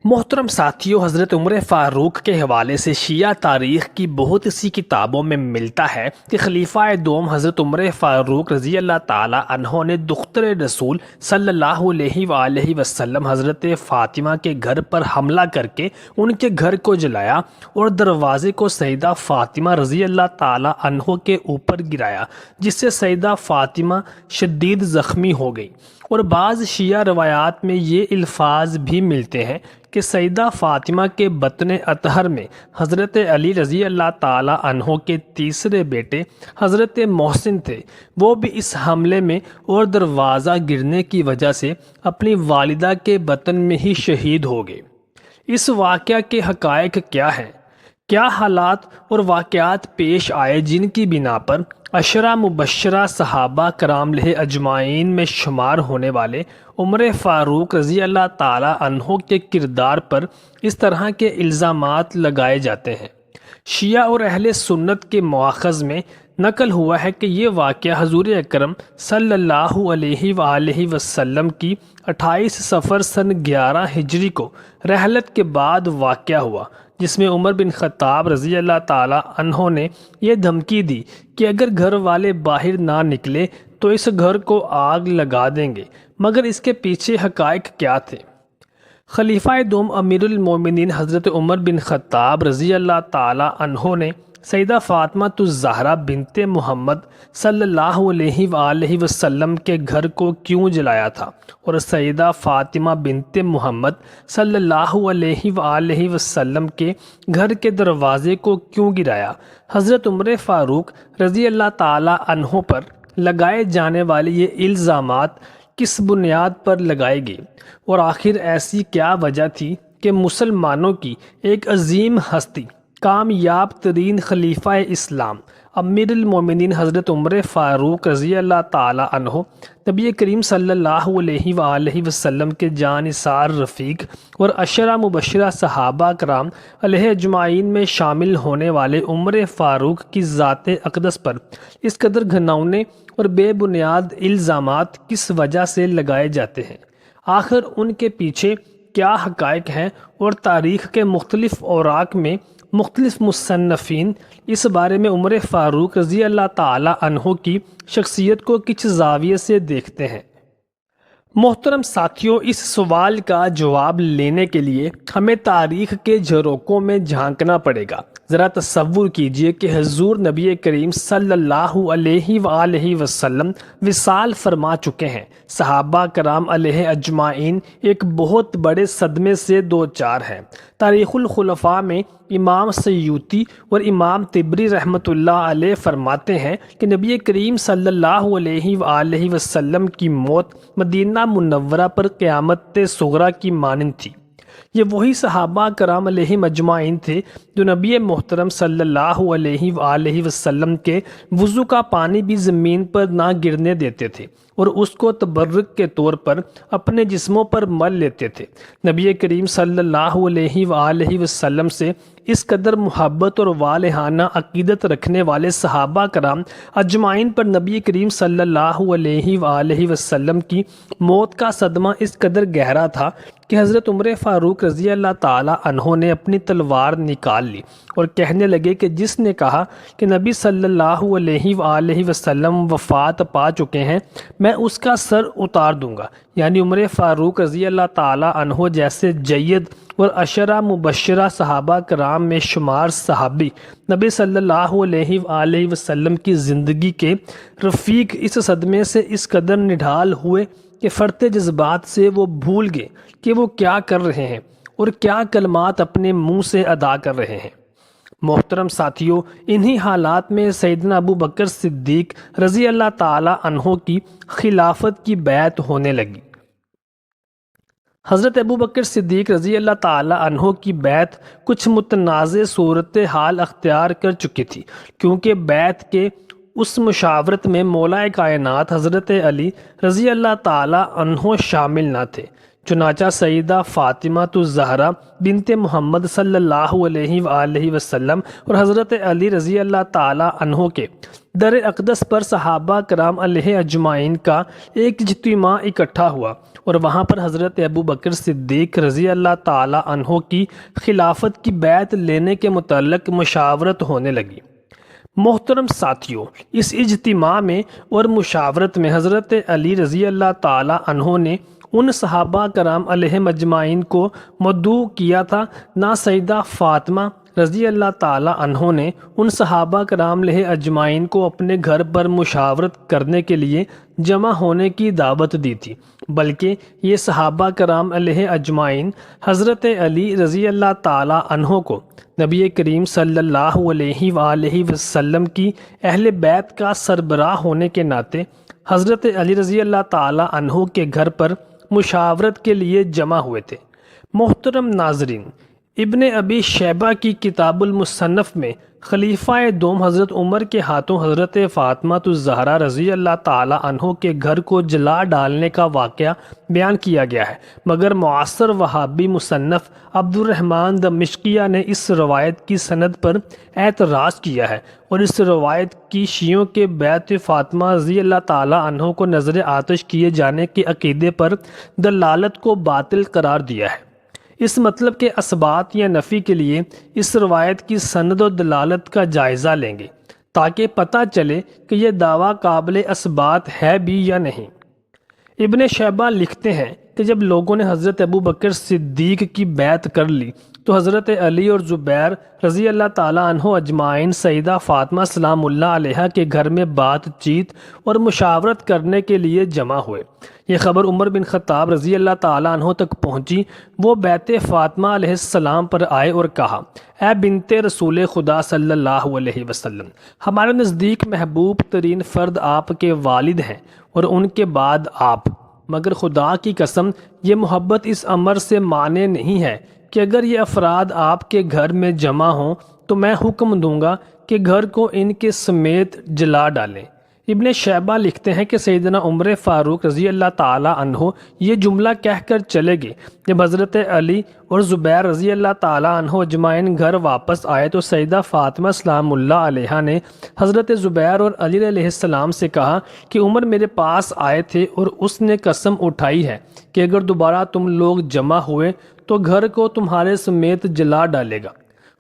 محترم ساتھیوں، حضرت عمر فاروق کے حوالے سے شیعہ تاریخ کی بہت سی کتابوں میں ملتا ہے کہ خلیفہ دوم حضرت عمر فاروق رضی اللہ تعالی عنہ نے دختر رسول صلی اللہ علیہ وآلہ وسلم حضرت فاطمہ کے گھر پر حملہ کر کے ان کے گھر کو جلایا اور دروازے کو سیدہ فاطمہ رضی اللہ تعالی عنہ کے اوپر گرایا، جس سے سیدہ فاطمہ شدید زخمی ہو گئی۔ اور بعض شیعہ روایات میں یہ الفاظ بھی ملتے ہیں کہ سیدہ فاطمہ کے بطن اطہر میں حضرت علی رضی اللہ تعالی عنہ کے تیسرے بیٹے حضرت محسن تھے، وہ بھی اس حملے میں اور دروازہ گرنے کی وجہ سے اپنی والدہ کے بطن میں ہی شہید ہو گئے۔ اس واقعہ کے حقائق کیا ہیں؟ کیا حالات اور واقعات پیش آئے جن کی بنا پر عشرہ مبشرہ صحابہ کرام علیہ اجمعین میں شمار ہونے والے عمر فاروق رضی اللہ تعالی عنہ کے کردار پر اس طرح کے الزامات لگائے جاتے ہیں؟ شیعہ اور اہل سنت کے مواخذ میں نقل ہوا ہے کہ یہ واقعہ حضور اکرم صلی اللہ علیہ وآلہ وسلم کی 28 صفر سن 11 ہجری کو رحلت کے بعد واقعہ ہوا، جس میں عمر بن خطاب رضی اللہ تعالی عنہ نے یہ دھمکی دی کہ اگر گھر والے باہر نہ نکلے تو اس گھر کو آگ لگا دیں گے۔ مگر اس کے پیچھے حقائق کیا تھے؟ خلیفہ دوم امیر المومنین حضرت عمر بن خطاب رضی اللہ تعالی عنہ نے سیدہ فاطمہ الزہرا بنت محمد صلی اللہ علیہ وآلہ وسلم کے گھر کو کیوں جلایا تھا، اور سیدہ فاطمہ بنت محمد صلی اللہ علیہ وآلہ وسلم کے گھر کے دروازے کو کیوں گرایا؟ حضرت عمر فاروق رضی اللہ تعالی عنہ پر لگائے جانے والے یہ الزامات کس بنیاد پر لگائے گئے، اور آخر ایسی کیا وجہ تھی کہ مسلمانوں کی ایک عظیم ہستی، کامیاب ترین خلیفہ اسلام امیر المومنین حضرت عمر فاروق رضی اللہ تعالی عنہ نبی کریم صلی اللہ علیہ وآلہ وسلم کے جانثار رفیق اور عشرہ مبشرہ صحابہ کرام علیہ اجمعین میں شامل ہونے والے عمر فاروق کی ذات اقدس پر اس قدر گھناؤنے اور بے بنیاد الزامات کس وجہ سے لگائے جاتے ہیں؟ آخر ان کے پیچھے کیا حقائق ہیں؟ اور تاریخ کے مختلف اوراق میں مختلف مصنفین اس بارے میں عمر فاروق رضی اللہ تعالی عنہ کی شخصیت کو کس زاویے سے دیکھتے ہیں؟ محترم ساتھیوں، اس سوال کا جواب لینے کے لیے ہمیں تاریخ کے جھروکوں میں جھانکنا پڑے گا۔ ذرا تصور کیجئے کہ حضور نبی کریم صلی اللہ علیہ وآلہ وسلم وصال فرما چکے ہیں، صحابہ کرام علیہ اجمعین ایک بہت بڑے صدمے سے دوچار ہیں۔ تاریخ الخلفاء میں امام سیوطی اور امام طبری رحمۃ اللہ علیہ فرماتے ہیں کہ نبی کریم صلی اللہ علیہ وآلہ وسلم کی موت مدینہ منورہ پر قیامت صغریٰ کی مانند تھی۔ یہ وہی صحابہ کرام علیہ اجمعین تھے جو نبی محترم صلی اللہ علیہ وآلہ وسلم کے وضو کا پانی بھی زمین پر نہ گرنے دیتے تھے اور اس کو تبرک کے طور پر اپنے جسموں پر مل لیتے تھے۔ نبی کریم صلی اللہ علیہ وآلہ وسلم سے اس قدر محبت اور والہانہ عقیدت رکھنے والے صحابہ کرام اجمعین پر نبی کریم صلی اللہ علیہ وآلہ وسلم کی موت کا صدمہ اس قدر گہرا تھا کہ حضرت عمر فاروق رضی اللہ تعالی عنہ نے اپنی تلوار نکال لی اور کہنے لگے کہ جس نے کہا کہ نبی صلی اللہ علیہ وآلہ وسلم وفات پا چکے ہیں، میں اس کا سر اتار دوں گا۔ یعنی عمر فاروق رضی اللہ تعالی عنہ جیسے جید اور عشرہ مبشرہ صحابہ کرام میں شمار صحابی نبی صلی اللہ علیہ وآلہ وسلم کی زندگی کے رفیق اس صدمے سے اس قدر نڈھال ہوئے کہ فرط جذبات سے وہ بھول گئے کہ وہ کیا کر رہے ہیں اور کیا کلمات اپنے منہ سے ادا کر رہے ہیں۔ محترم ساتھیوں، انہی حالات میں سیدنا ابو بکر صدیق رضی اللہ تعالی عنہ کی خلافت کی بیعت ہونے لگی۔ حضرت ابو بکر صدیق رضی اللہ تعالی عنہ کی بیعت کچھ متنازع صورتحال اختیار کر چکی تھی، کیونکہ بیعت کے اس مشاورت میں مولا کائنات حضرت علی رضی اللہ تعالی عنہ شامل نہ تھے، چنانچہ سیدہ فاطمہ الزہرا بنت محمد صلی اللہ علیہ وآلہ وسلم اور حضرت علی رضی اللہ تعالی عنہ کے در اقدس پر صحابہ کرام علیہ اجمعین کا ایک اجتماع اکٹھا ہوا اور وہاں پر حضرت ابو بکر صدیق رضی اللہ تعالی عنہ کی خلافت کی بیعت لینے کے متعلق مشاورت ہونے لگی۔ محترم ساتھیوں، اس اجتماع میں اور مشاورت میں حضرت علی رضی اللہ تعالی عنہ نے ان صحابہ کرام علیہ اجمعین کو مدعو کیا تھا، نہ سیدہ فاطمہ رضی اللہ تعالی عنہ نے ان صحابہ کرام علیہ اجمعین کو اپنے گھر پر مشاورت کرنے کے لیے جمع ہونے کی دعوت دی تھی، بلکہ یہ صحابہ کرام علیہ اجمعین حضرت علی رضی اللہ تعالی عنہ کو نبی کریم صلی اللہ علیہ وآلہ وسلم کی اہل بیت کا سربراہ ہونے کے ناطے حضرت علی رضی اللہ تعالی عنہ کے گھر پر مشاورت کے لیے جمع ہوئے تھے۔ محترم ناظرین، ابن ابی شیبہ کی کتاب المصنف میں خلیفہ دوم حضرت عمر کے ہاتھوں حضرت فاطمہ الزہرا رضی اللہ تعالی عنہ کے گھر کو جلا ڈالنے کا واقعہ بیان کیا گیا ہے، مگر معاصر وہابی مصنف عبد الرحمن دمشقیہ نے اس روایت کی سند پر اعتراض کیا ہے اور اس روایت کی شیعوں کے بیعت فاطمہ رضی اللہ تعالی عنہ کو نظر آتش کیے جانے کے عقیدے پر دلالت کو باطل قرار دیا ہے۔ اس مطلب کے اثبات یا نفی کے لیے اس روایت کی سند و دلالت کا جائزہ لیں گے تاکہ پتہ چلے کہ یہ دعویٰ قابل اثبات ہے بھی یا نہیں۔ ابن شیبہ لکھتے ہیں کہ جب لوگوں نے حضرت ابو بکر صدیق کی بیعت کر لی تو حضرت علی اور زبیر رضی اللہ تعالیٰ عنہ اجمعین سیدہ فاطمہ سلام اللہ علیہ کے گھر میں بات چیت اور مشاورت کرنے کے لیے جمع ہوئے۔ یہ خبر عمر بن خطاب رضی اللہ تعالیٰ عنہ تک پہنچی۔ وہ بیت فاطمہ علیہ السلام پر آئے اور کہا، اے بنت رسول خدا صلی اللہ علیہ وسلم، ہمارے نزدیک محبوب ترین فرد آپ کے والد ہیں اور ان کے بعد آپ، مگر خدا کی قسم یہ محبت اس امر سے مانے نہیں ہے کہ اگر یہ افراد آپ کے گھر میں جمع ہوں تو میں حکم دوں گا کہ گھر کو ان کے سمیت جلا ڈالیں۔ ابن شیبہ لکھتے ہیں کہ سیدنا عمر فاروق رضی اللہ تعالی عنہ یہ جملہ کہہ کر چلے گئے۔ جب حضرت علی اور زبیر رضی اللہ تعالی عنہ اجمعین گھر واپس آئے تو سیدہ فاطمہ سلام اللہ علیہ نے حضرت زبیر اور علی علیہ السلام سے کہا کہ عمر میرے پاس آئے تھے اور اس نے قسم اٹھائی ہے کہ اگر دوبارہ تم لوگ جمع ہوئے تو گھر کو تمہارے سمیت جلا ڈالے گا۔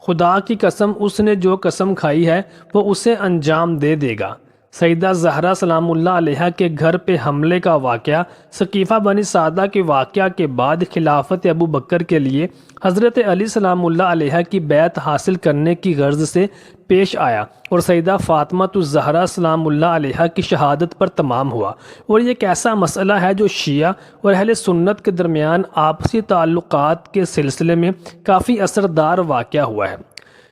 خدا کی قسم اس نے جو قسم کھائی ہے وہ اسے انجام دے دے گا۔ سیدہ زہرا سلام اللہ علیہ کے گھر پہ حملے کا واقعہ ثقیفہ بنی سعدہ کے واقعہ کے بعد خلافت ابو بکر کے لیے حضرت علی سلام اللہ علیہ کی بیعت حاصل کرنے کی غرض سے پیش آیا اور سیدہ فاطمہ الزہرا سلام اللہ علیہ کی شہادت پر تمام ہوا، اور یہ ایک ایسا مسئلہ ہے جو شیعہ اور اہل سنت کے درمیان آپسی تعلقات کے سلسلے میں کافی اثردار واقعہ ہوا ہے۔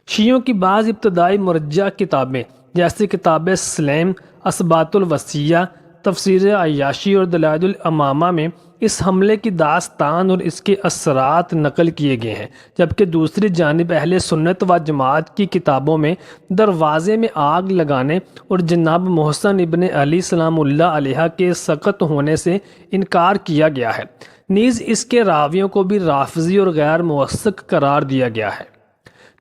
شیعوں کی بعض ابتدائی مرجع کتابیں جیسے کتاب سلیم، اثبات الوصیہ، تفسیر عیاشی اور دلائل الامامہ میں اس حملے کی داستان اور اس کے اثرات نقل کیے گئے ہیں، جبکہ دوسری جانب اہل سنت و جماعت کی کتابوں میں دروازے میں آگ لگانے اور جناب محسن ابن علی سلام اللہ علیہ کے سقط ہونے سے انکار کیا گیا ہے، نیز اس کے راویوں کو بھی رافضی اور غیر موثق قرار دیا گیا ہے۔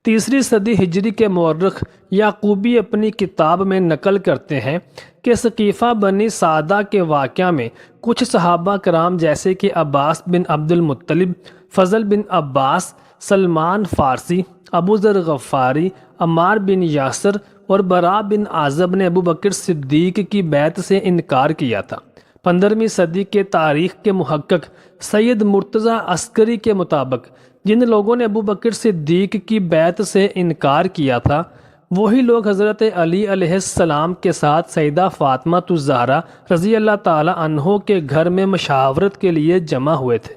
تیسری صدی ہجری کے مورخ یعقوبی اپنی کتاب میں نقل کرتے ہیں کہ ثقیفہ بنی سعدہ کے واقعہ میں کچھ صحابہ کرام جیسے کہ عباس بن عبد المطلب، فضل بن عباس، سلمان فارسی، ابو ذر غفاری، عمار بن یاسر اور برا بن عازب نے ابو بکر صدیق کی بیعت سے انکار کیا تھا۔ 15ویں صدی کے تاریخ کے محقق سید مرتضیٰ عسکری کے مطابق جن لوگوں نے ابو بکر صدیق کی بیعت سے انکار کیا تھا وہی لوگ حضرت علی علیہ السلام کے ساتھ سیدہ فاطمہ الزہرا رضی اللہ تعالی عنہ کے گھر میں مشاورت کے لیے جمع ہوئے تھے۔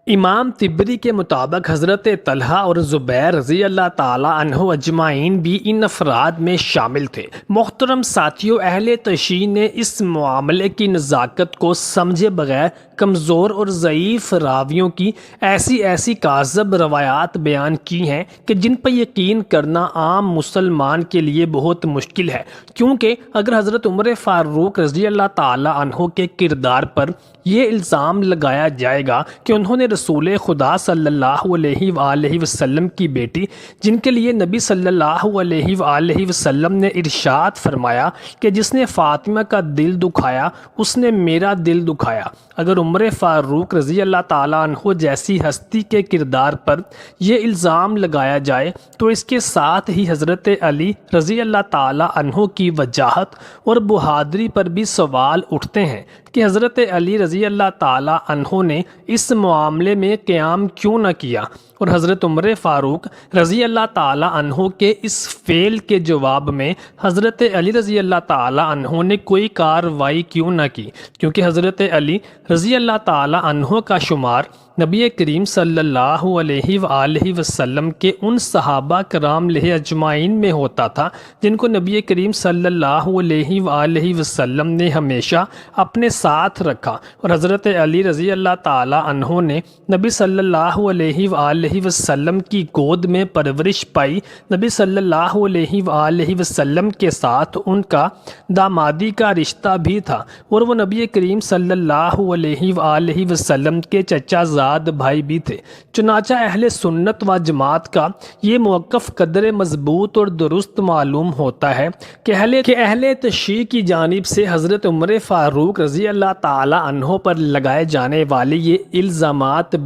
امام طبری کے مطابق حضرت طلحہ اور زبیر رضی اللہ تعالیٰ عنہ اجمعین بھی ان افراد میں شامل تھے۔ محترم ساتھیوں، اہل تشیع نے اس معاملے کی نزاکت کو سمجھے بغیر کمزور اور ضعیف راویوں کی ایسی کاذب روایات بیان کی ہیں کہ جن پر یقین کرنا عام مسلمان کے لیے بہت مشکل ہے، کیونکہ اگر حضرت عمر فاروق رضی اللہ تعالیٰ عنہ کے کردار پر یہ الزام لگایا جائے گا کہ انہوں نے رسول خدا صلی اللہ علیہ وآلہ وسلم کی بیٹی، جن کے لیے نبی صلی اللہ علیہ وآلہ وسلم نے ارشاد فرمایا کہ جس نے فاطمہ کا دل دکھایا اس نے میرا دل دکھایا، اگر عمر فاروق رضی اللہ تعالیٰ عنہ جیسی ہستی کے کردار پر یہ الزام لگایا جائے تو اس کے ساتھ ہی حضرت علی رضی اللہ تعالیٰ عنہ کی وجاہت اور بہادری پر بھی سوال اٹھتے ہیں کہ حضرت علی رضی اللہ تعالیٰ عنہ نے اس معاملے میں قیام کیوں نہ کیا، اور حضرت عمر فاروق رضی اللہ تعالیٰ عنہ کے اس فعل کے جواب میں حضرت علی رضی اللہ تعالیٰ عنہ نے کوئی کارروائی کیوں نہ کی، کیونکہ حضرت علی رضی اللہ تعالیٰ عنہ کا شمار نبی کریم صلی اللہ علیہ وآلہ وسلم کے ان صحابہ کرام لہ اجمعین میں ہوتا تھا جن کو نبی کریم صلی اللہ علیہ وآلہ وسلم نے ہمیشہ اپنے ساتھ رکھا، اور حضرت علی رضی اللہ تعالیٰ عنہ نے نبی صلی اللہ علیہ وآلہ وسلم کی گود میں پرورش پائی۔ نبی صلی اللہ علیہ وآلہ وسلم کے ساتھ ان کا دامادی کا رشتہ بھی تھا، اور وہ نبی کریم صلی اللہ علیہ وآلہ وسلم کے چچا زاد بھائی بھی تھے۔ چنانچہ اہل سنت و جماعت کا یہ موقف قدر مضبوط اور درست معلوم ہوتا ہے کہ اہل تشیع کی جانب سے حضرت عمر فاروق رضی اللہ تعالی عنہ پر لگائے جانے والے یہ الزامات